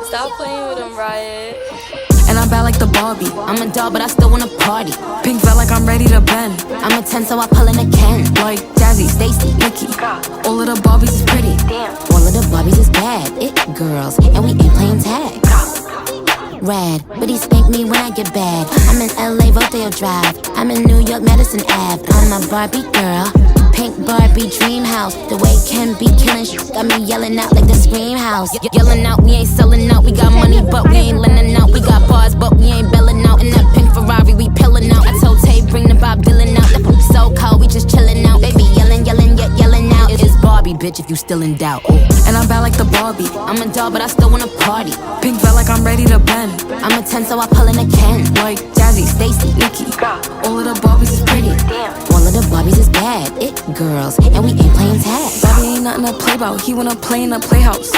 Stop playing with him, Riot. And I'm bad like the Barbie. I'm a doll, but I still wanna party. Pink felt like I'm ready to bend. I'm a 10, so I pull in a Ken. Like Jazzy, Stacy, Nikki. All of the Barbies is pretty. All of the Barbies is bad. It girls, and we ain't playing tag. Rad, but he spank me when I get bad. I'm in LA, Rodeo Drive. I'm in New York, Madison Ave. I'm a Barbie girl. Pink Barbie dream house. The way Ken be killing shit got me yelling out like the Scream House. Yelling out, we ain't selling out. We got money, but we ain't lending out. We got bars, but we ain't belling out. In that pink Ferrari, we pillin' out. I told Tay, bring the Bob Dylan out. The poop so cold, we just chillin' out. Baby yelling, yelling, yet yelling out. It's Barbie, bitch, if you still in doubt. Ooh. And I'm bad like the Barbie. I'm a doll, but I still wanna party. Pink felt like I'm ready to bend. I'm a 10, so I pull in a Ken. Like Jazzy, Stacy, Nikki. All of the Barbies is pretty. All of the Barbies is bad. It girls, and we ain't playing tag. Bobby ain't nothing to play about. He wanna play in the playhouse.